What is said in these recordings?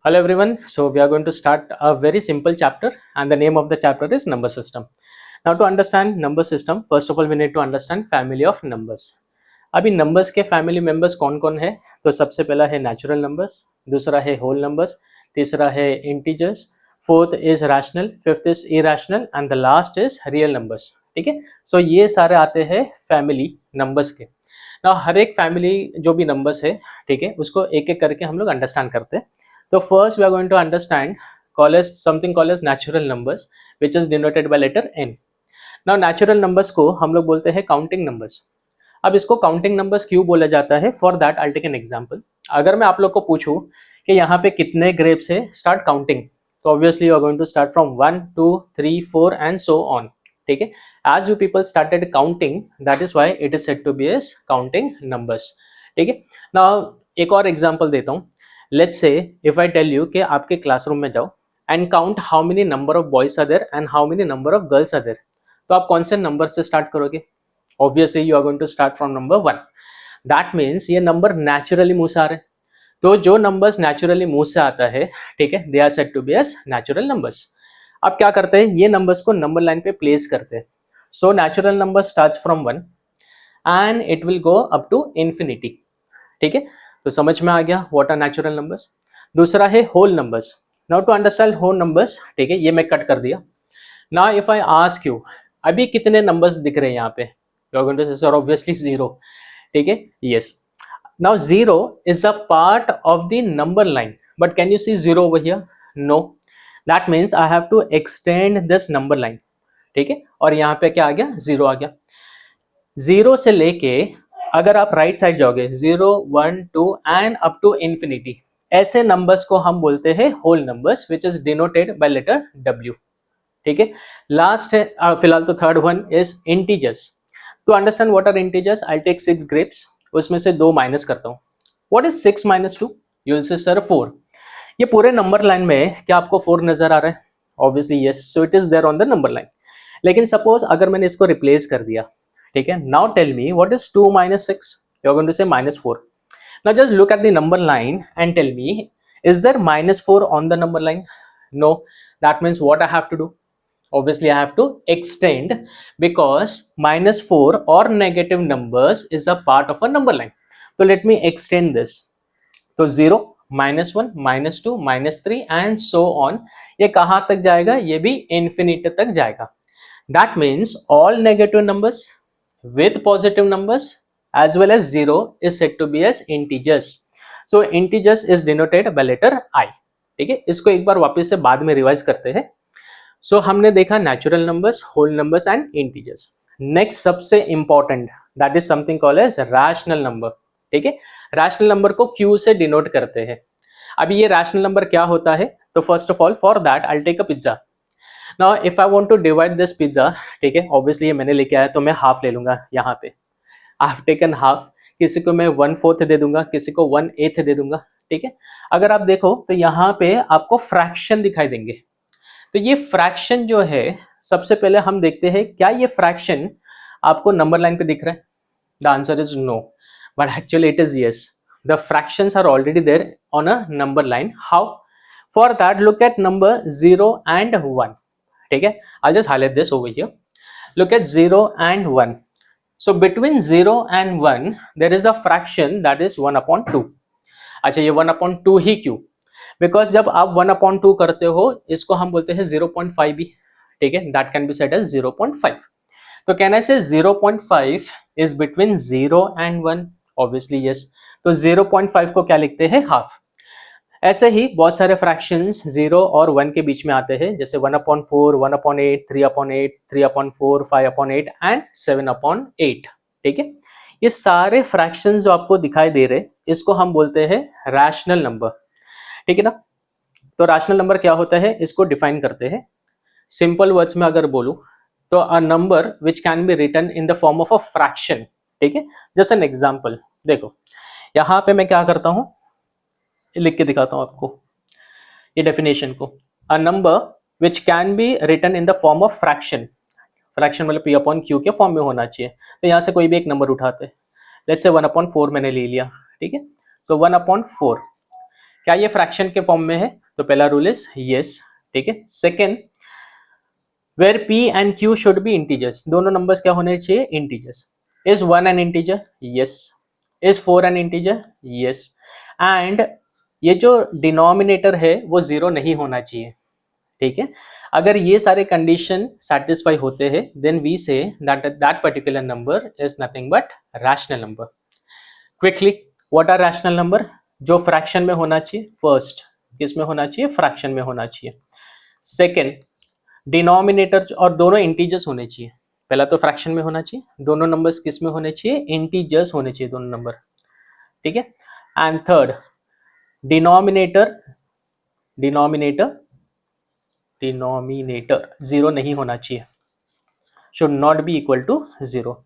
Hello everyone. So we are going to start a very simple chapter and the name of the chapter is number system. Now to understand number system, first of all we need to understand family of numbers. अभी numbers के family members कौन कौन है? तो सबसे पहला है natural numbers, दूसरा है whole numbers, तीसरा है integers, fourth is rational, fifth is irrational and the last is real numbers. ठीक है? So ये सारे आते हैं family numbers के. Now हर एक family जो भी numbers है, ठीक है, उसको एक एक करके हम लोग understand करते हैं. So first we are going to understand something called as natural numbers which is denoted by letter n. Now natural numbers को हम लोग बोलते हैं counting numbers. अब इसको counting numbers क्यों बोला जाता है? For that I'll take an example. अगर मैं आप लोग को पूछूं कि यहाँ पे कितने grapes है, start counting. तो obviously you are going to start from 1, 2, 3, 4 and so on. ठीक है? As you people started counting, that is why it is said to be as counting numbers. ठीक है? Now एक और example देता हूँ. Let's say if I tell you कि आपके क्लासरूम में जाओ and count how many number of boys are there and how many number of girls are there, तो आप कौन से नंबर से स्टार्ट करोगे? Obviously you are going to start from number 1. That means ये नंबर नेचुरली मुंह से आ रहे हैं. तो जो नंबर्स नेचुरली मुंह से आता है, ठीक है, they are said to be as natural numbers. अब क्या करते हैं, ये नंबर्स को नंबर लाइन पे प्लेस करते हैं. So natural number starts from 1 and it will go up to infinity. ठीक है, तो समझ में आ गया व्हाट आर नेचुरल नंबर्स. दूसरा है whole numbers. Now to understand whole numbers, ठीक है, ये मैं कट कर दिया. Now if I ask you, अभी कितने नंबर्स दिख रहे हैं यहाँ पे? You are going to say sir obviously 0. ठीक है, yes. Now 0 is a part of the number line, but can you see 0 over here? No. That means I have to extend this number line. ठीक है, और यहाँ पे क्या आ गया? 0 आ गया. 0 से लेके अगर आप राइट साइड जाओगे 0, 1, 2 एंड अप टू इंफिनिटी, ऐसे नंबर्स को हम बोलते हैं whole numbers which is denoted by letter W. ठीक है, लास्ट है फिलहाल तो third one is integers. To understand what are integers, I take 6 grapes, उसमें से 2 माइनस करता हूँ. What is 6 minus 2? You will say sir 4. ये पूरे नंबर लाइन में क्या आपको 4 नजर आ रहा है? Obviously yes, so it is there on the number line. लेकिन सपोज अगर मैंने इसको रिप्लेस कर दिया, ठीक है, now tell me what is 2 minus 6? You are going to say -4. Now just look at the number line and tell me, is there -4 on the number line? No. That means what I have to do? Obviously I have to extend, because -4 or negative numbers is a part of a number line. So let me extend this. तो 0, -1, -2, -3 and so on. ये कहाँ तक जाएगा? ये भी infinity तक जाएगा. That means all negative numbers with positive numbers as well as 0 is said to be as integers. So integers is denoted by letter I. ठीक है, इसको एक बार वापस से बाद में रिवाइज करते हैं. सो हमने देखा natural numbers, whole numbers and integers. Next सबसे important, that is something called as rational number. ठीक है, रैशनल नंबर को क्यू से डिनोट करते हैं. अभी ये रैशनल नंबर क्या होता है? तो first of all for that I will take a pizza. Now if I want to divide this pizza, ठीक है, ऑब्वियसली ये मैंने लेके आया तो मैं हाफ ले लूंगा. यहाँ पे आई हैव टेकन हाफ. किसी को मैं 1/4 दे दूंगा, किसी को 1/8 दे दूंगा. ठीक है, अगर आप देखो तो यहाँ पे आपको फ्रैक्शन दिखाई देंगे. तो ये फ्रैक्शन जो है, सबसे पहले हम देखते हैं क्या ये फ्रैक्शन आपको नंबर लाइन पे दिख रहा है? The answer is no, but actually it is yes. The fractions are already there on a number line. How? For that look at number 0 and 1. ठीक है, I just highlight this over here. Look at 0 and 1. So between 0 and 1 there is a fraction that is 1/2. अच्छा, ये 1/2 ही क्यों? Because जब आप 1/2 करते हो, इसको हम बोलते हैं 0.5 भी. ठीक है, that can be said as 0.5. तो can I say 0.5 is between 0 and 1? Obviously yes. तो 0.5 को क्या लिखते हैं? हाफ. ऐसे ही बहुत सारे फ्रैक्शंस 0 और 1 के बीच में आते हैं, जैसे 1/4, 1/8, 3/8, 3/4, 5/8 एंड 7/8. ठीक है, ये सारे फ्रैक्शंस जो आपको दिखाई दे रहे, इसको हम बोलते हैं रैशनल नंबर. ठीक है ना? तो रैशनल नंबर क्या होता है, इसको डिफाइन करते हैं. सिंपल वर्ड्स में अगर बोलूं तो a number which can be written in the form of a fraction. ठीक है, जस्ट एन एग्जांपल. देखो यहाँ पे मैं क्या करता हूं, लिख के दिखाता हूं आपको ये डेफिनेशन को. A number which can be written in the form of fraction. Fraction मतलब P/Q के फॉर्म में होना चाहिए. तो यहाँ से कोई भी एक नंबर उठाते हैं. लेट्स से 1/4 मैंने ले लिया. ठीक है, सो 1/4 क्या ये फ्रैक्शन के फॉर्म में है? तो पहला रूल इज यस, ठीक है। Second, where p and q should be integers, दोनों नंबर्स क्या होने चाहिए? Integers. Is 1 an integer? Yes. Is 4 an integer? Yes. And ये जो डिनोमिनेटर है वो जीरो नहीं होना चाहिए, ठीक है। अगर ये सारे कंडीशन सेटिस्फाई होते हैं then we say that that particular number is nothing but rational number. Quickly, what are rational number? जो फ्रैक्शन में होना चाहिए। फर्स्ट, किस में होना चाहिए? फ्रैक्शन में होना चाहिए। सेकेंड, डिनोमिनेटर और दोनों इंटीजर्स होने चाहिए। पहला तो फ्रैक्शन में होना चाहिए, दोनों नंबर्स किस में होने चाहिए? इंटीजर्स होने चाहिए दोनों नंबर, ठीक है। And third, denominator denominator denominator zero नहीं होना चाहिए, should not be equal to 0.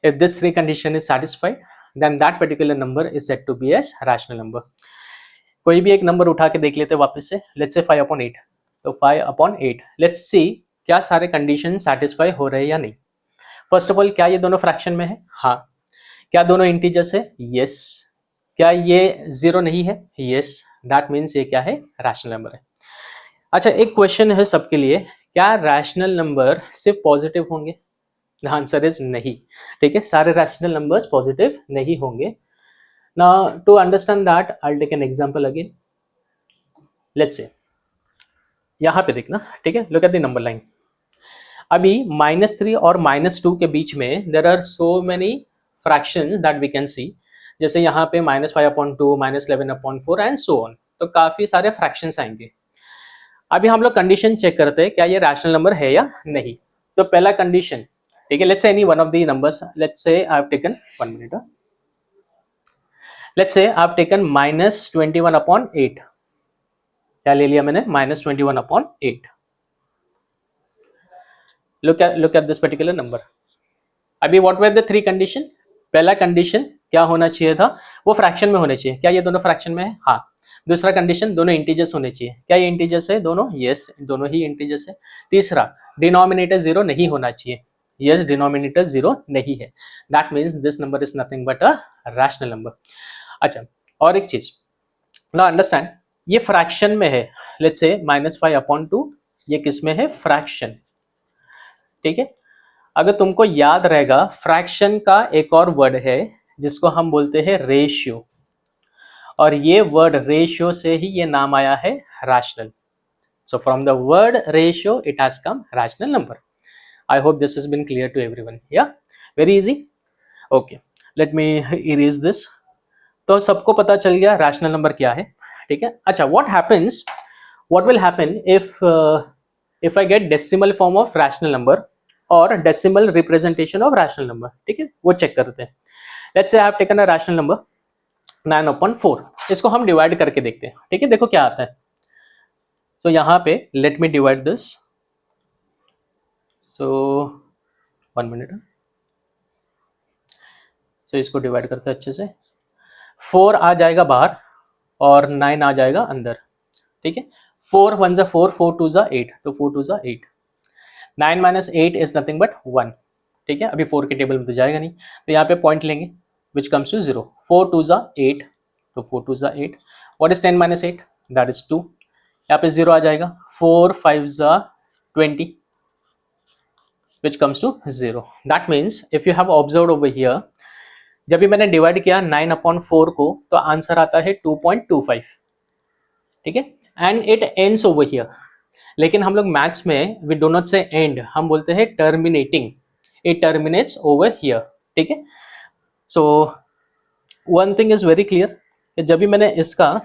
If this three condition is satisfied, then that particular number is said to be as rational number. कोई भी एक नंबर उठा के देख लेते हैं वापस से, लेट्स से 5/8। तो 5/8, लेट्स सी क्या सारे कंडीशन सेटिस्फाई हो रहे हैं या नहीं। फर्स्ट ऑफ ऑल, क्या ये दोनों फ्रैक्शन में है? हाँ। क्या दोनों इंटीजर्स है? यस। क्या ये जीरो नहीं है? यस। दैट मीन्स ये क्या है? रैशनल नंबर है। अच्छा, एक क्वेश्चन है सबके लिए, क्या रैशनल नंबर सिर्फ पॉजिटिव होंगे? द आंसर इज नहीं, ठीक है। सारे रैशनल नंबर्स पॉजिटिव नहीं होंगे। Now to understand that I will take an example again. Let's say यहाँ पे देखना, ठीक है। Look at the number line. अभी -3 और -2 के बीच में there are so many fractions that we can see. जैसे यहाँ पे -5/2, -11/4 एंड सो ऑन। तो काफी सारे फ्रैक्शंस आएंगे। अभी हम लोग कंडीशन चेक करते हैं क्या ये रैशनल नंबर है या नहीं। तो पहला कंडीशन, ठीक है, let's say any one of the numbers, let's say I have taken 1 minute, let's say I have taken -21/8। क्या ले लिया मैंने? -21/8। look at this particular number. अभी what were the three condition? पहला कंडीशन क्या होना चाहिए था? वो फ्रैक्शन में होने चाहिए। क्या ये दोनों फ्रैक्शन में है? हाँ। दूसरा कंडीशन, दोनों इंटीजर्स होने चाहिए। क्या ये इंटीजर्स है दोनों? यस, दोनों ही इंटीजर्स है। तीसरा, डिनोमिनेटर जीरो नहीं होना चाहिए। यस, डिनोमिनेटर जीरो नहीं है। That means this number is nothing but a rational number. अच्छा, और एक चीज, नाउ अंडरस्टैंड, ये फ्रैक्शन में है। लेट्स से -5/2, ये किस में है? फ्रैक्शन, ठीक है। अगर तुमको याद रहेगा, फ्रैक्शन का एक और वर्ड है जिसको हम बोलते हैं रेशियो, और ये वर्ड रेशियो से ही ये नाम आया है rational. So from the word ratio it has come rational number. I hope this has been clear to everyone. Yeah very easy. Okay, let me erase this. तो सबको पता चल गया रैशनल नंबर क्या है, ठीक है। अच्छा, what will happen if I get decimal form of rational number और decimal representation of rational number, ठीक है, वो चेक करते हैं। Let's say I have taken a rational number 9/4। इसको हम डिवाइड करके देखते हैं, ठीक है। देखो क्या आता है। सो यहाँ पे let me divide this. So 1 minute. So इसको डिवाइड करते हैं अच्छे से। 4 आ जाएगा बाहर और 9 आ जाएगा अंदर, ठीक है। 4 1 जा 4, 4 2 जा 8, तो 4 2 जा 8। 9 - 8 इज नथिंग बट 1, ठीक है। अभी 4 के टेबल में तो जाएगा नहीं, तो यहाँ पे पॉइंट लेंगे विच कम्स टू 0। 4 2 जा 8, तो 4 2 जा 8। What is 10 - 8? That is 2। यहाँ पे 0 आ जाएगा। 4 5 जा 20, which comes to 0। That means if you have observed over here, जब भी मैंने डिवाइड किया 9/4 को, तो आंसर आता है 2.25, ठीक है। And it ends over here. लेकिन हम लोग मैथ्स में वी डो नॉट से एंड, हम बोलते हैं terminating. It terminates over here, ठीक है। So one thing is very clear, जब भी मैंने इसका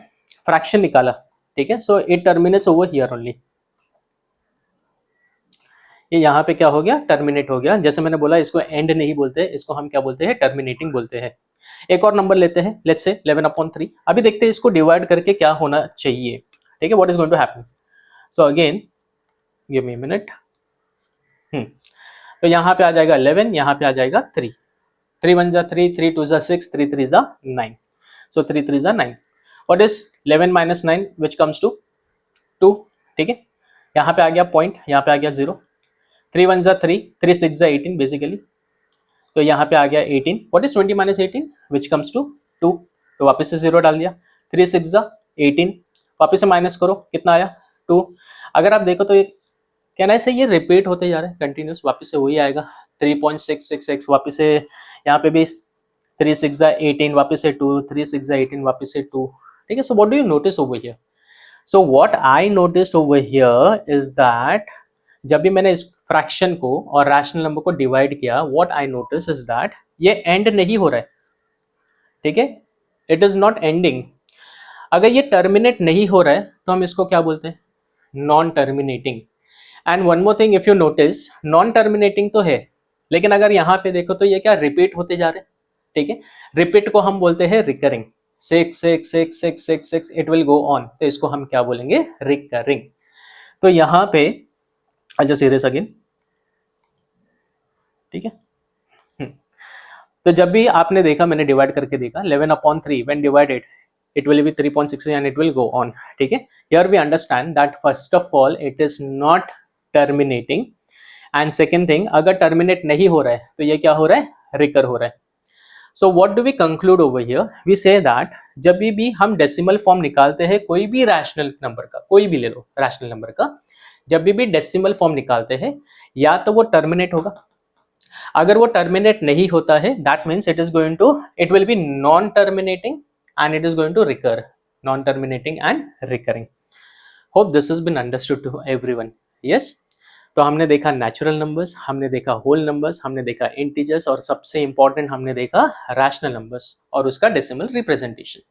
फ्रैक्शन निकाला, ठीक है, so it terminates over here only. ये यहाँ पे क्या हो गया? टर्मिनेट हो गया। जैसे मैंने बोला, इसको एंड नहीं बोलते, इसको हम क्या बोलते हैं? टर्मिनेटिंग बोलते हैं। एक और नंबर लेते हैं, लेट्स से 11/3। अभी देखते हैं इसको डिवाइड करके क्या होना चाहिए, ठीक है। What is going to happen? So again give me a minute. तो यहाँ पे आ जाएगा 11, यहाँ पे आ जाएगा 3। 3 1 जा 3, 3 2 जा 6, 3 3 जा 9। सो 3 3 जा 9। What is 11 - 9 which comes to 2, ठीक है। यहाँ पे आ गया पॉइंट, यहाँ पे आ गया 0। 3 1 जा 3, 3 6 जा 18 बेसिकली, तो यहाँ पे आ गया 18। What is 20 - 18 which comes to 2, तो वापस से 0 डाल दिया। 3 6 जा 18, वापस से माइनस करो, कितना आया 2। अगर आप देखो तो ये कहना है ये रिपीट होते जा रहे हैं कंटिन्यूस, वापस से वही आएगा 3.666, वापस से यहाँ पे भी 3 6 18, वापस से 2, 3 6 18, वापस से 2। ठीक है, so what do you notice over here? So what I noticed over here is that जब भी मैंने इस फ्रैक्शन को और रैशनल नंबर को डिवाइड किया, what I notice is that ये एंड नहीं हो रहा है। ठीक है, इट इज नॉट एंडिंग। अगर ये टर्मिनेट नहीं हो रहा है तो हम इसको क्या बोलते हैं? Non terminating. And one more thing, if you notice non terminating तो है, लेकिन अगर यहाँ पे देखो तो ये क्या रिपीट होते जा रहे हैं। ठीक है, रिपीट को हम बोलते हैं recurring. 6 6 6 6 6 6 it will go on, तो इसको हम क्या बोलेंगे? रिकरिंग। तो यहाँ पे अच्छा सीरियस अगेन। ठीक है, तो जब भी आपने देखा, मैंने डिवाइड करके देखा 11/3 when divided it will be 3.6 and it will go on. ठीक है, here we understand that first of all it is not terminating, and second thing अगर terminate नहीं हो रहा है तो ये क्या हो रहा है? recur हो रहा है। So what do we conclude over here? We say that जब भी हम डेसिमल फॉर्म निकालते हैं कोई भी रैशनल नंबर का, कोई भी ले लो रैशनल नंबर का, जब भी डेसिमल फॉर्म निकालते हैं या तो वो टर्मिनेट होगा, अगर वो टर्मिनेट नहीं होता है that means it is going to, it will be non terminating and it is going to recur, non terminating and recurring. Hope this has been understood to everyone. Yes, तो हमने देखा natural numbers, हमने देखा whole numbers, हमने देखा integers, और सबसे important हमने देखा रैशनल नंबर्स और उसका डेसिमल रिप्रेजेंटेशन।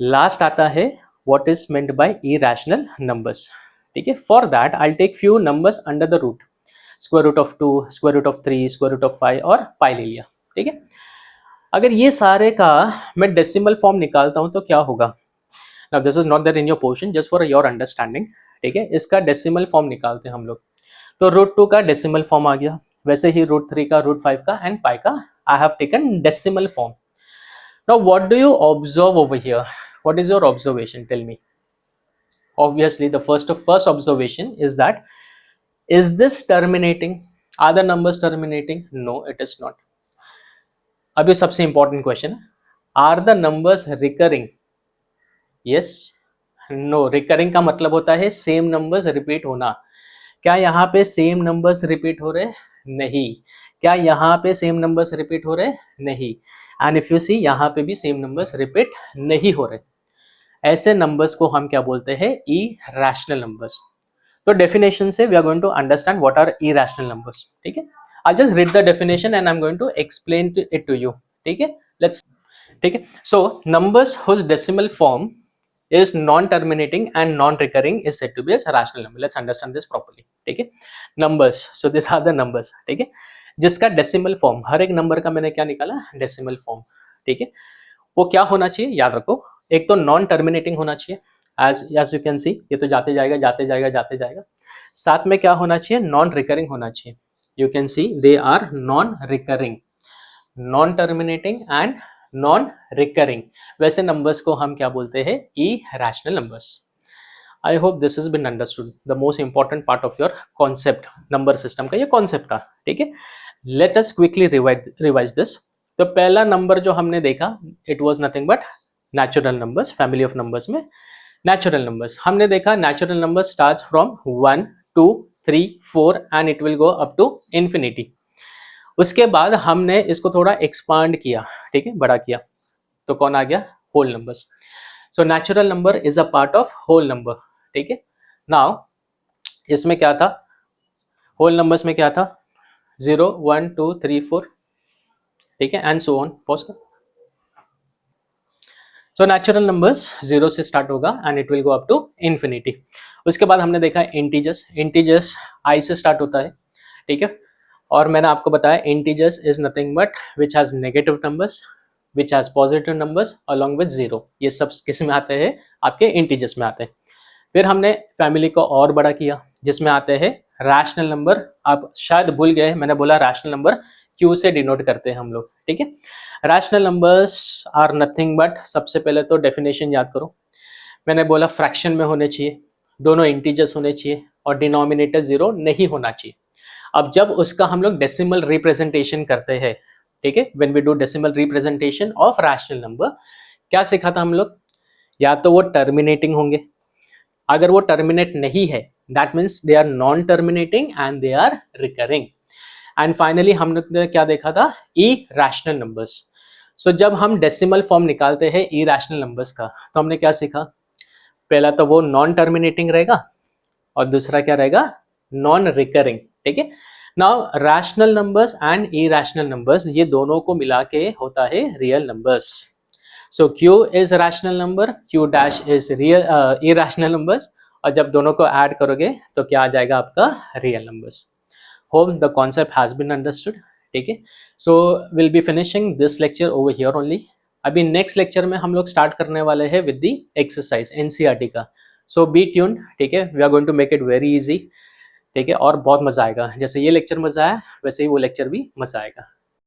लास्ट आता है what is meant by irrational numbers. ठीक है, for that I take few numbers under the root, square root of 2, square root of 3, square root of 5 और पाई ले लिया। ठीक है, अगर ये सारे का मैं डेसिमल फॉर्म निकालता हूं तो क्या होगा? Now this is not that in your portion, just for your understanding. ठीक है, इसका डेसिमल फॉर्म निकालते हैं हम लोग, तो रूट 2 का डेसिमल फॉर्म आ गया, वैसे ही रूट 3 का, रूट 5 का एंड पाई का I have taken decimal form. Now what do you observe over here? What is your observation? Tell me. Obviously the first observation is that, is this terminating? Are the numbers terminating? No, it is not. अभी सबसे important question है, are the numbers recurring? Yes, no. Recurring का मतलब होता है same numbers repeat होना। क्या यहाँ पे सेम नंबर्स रिपीट हो रहे? नहीं। क्या यहाँ पे सेम नंबर्स रिपीट हो रहे? नहीं। एंड इफ यू सी यहाँ पे भी सेम नंबर्स रिपीट नहीं हो रहे। ऐसे नंबर्स को हम क्या बोलते हैं? Irrational numbers. तो डेफिनेशन से we are going to understand what are irrational numbers. ठीक है, I just read the definition and I am going to explain it to you. ठीक है, लेट्स। ठीक है, so numbers whose decimal form is non-terminating and non-recurring is said to be as a rational number. Let's understand this properly. ठीक है, numbers, so these are the numbers. ठीक है, जिसका decimal form, हर एक नंबर का मैंने क्या निकाला? Decimal form. ठीक है, वो क्या होना चाहिए? याद रखो, एक तो नॉन टर्मिनेटिंग होना चाहिए, as you can see ये तो जाते जाएगा जाते जाएगा जाते जाएगा। साथ में क्या होना चाहिए? नॉन रिकरिंग होना चाहिए। You can see they are non recurring, non terminating and non recurring. वैसे नंबर्स को हम क्या बोलते हैं? Irrational numbers. I hope this is been understood, the most important part of your concept, number system का ये कॉन्सेप्ट था। ठीक है, let us quickly revise this. तो पहला नंबर जो हमने देखा, it was nothing but natural numbers. Family of numbers में नेचुरल नंबर्स हमने देखा, natural number starts from 1 2 3 4 and it will go up to infinity. उसके बाद हमने इसको थोड़ा एक्सपांड किया, ठीक है, बड़ा किया, तो कौन आ गया? Whole numbers. So natural number is a part of whole number. ठीक है, नाउ इसमें क्या था? होल नंबर्स में क्या था? 0 1 2 3 4। ठीक है, एंड सो ऑन। पॉज कर। सो नेचुरल नंबर्स 0 से स्टार्ट होगा and it will go up to infinity. उसके बाद हमने देखा इंटीजर्स, इंटीजर्स आई से स्टार्ट होता है। ठीक है, और मैंने आपको बताया integers is nothing but which has negative numbers, which has positive numbers along with 0। ये सब किस में आते हैं? आपके इंटीजर्स में आते हैं। फिर हमने फैमिली को और बड़ा किया, जिसमें आते हैं रैशनल नंबर। आप शायद भूल गए, मैंने बोला रैशनल नंबर क्यू से डिनोट करते हैं हम लोग। ठीक है, rational numbers are nothing but, सबसे पहले तो डेफिनेशन याद करो, मैंने बोला फ्रैक्शन में होने चाहिए, दोनों इंटीजर्स होने चाहिए और डिनोमिनेटर 0 नहीं होना चाहिए। अब जब उसका हम लोग डेसिमल रिप्रेजेंटेशन करते हैं, ठीक है, when we do decimal representation of rational number, क्या सीखा था हम लोग? या तो वो टर्मिनेटिंग होंगे, अगर वो टर्मिनेट नहीं है that means they are non terminating and they are recurring. And finally हमने क्या देखा था, ई रैशनल नंबर्स। सो जब हम डेसिमल फॉर्म निकालते हैं ई रैशनल नंबर्स का तो हमने क्या सीखा, पहला तो वो नॉन टर्मिनेटिंग रहेगा और दूसरा क्या रहेगा, नॉन रिकरिंग। ठीक है, now rational numbers and irrational numbers ये दोनों को मिला के होता है real numbers. So Q is rational number, Q dash is real irrational numbers, और जब दोनों को ऐड करोगे तो क्या आ जाएगा आपका real numbers. Hope the concept has been understood. ठीक है, so will be finishing this lecture over here only. अभी नेक्स्ट लेक्चर में हम लोग स्टार्ट करने वाले हैं विद दी एक्सरसाइज एनसीईआरटी का। सो बी ट्यून, ठीक है, we are going to make it very easy. ठीक है, और बहुत मजा आएगा, जैसे ये लेक्चर मजा आया वैसे ही वो लेक्चर भी मजा आएगा।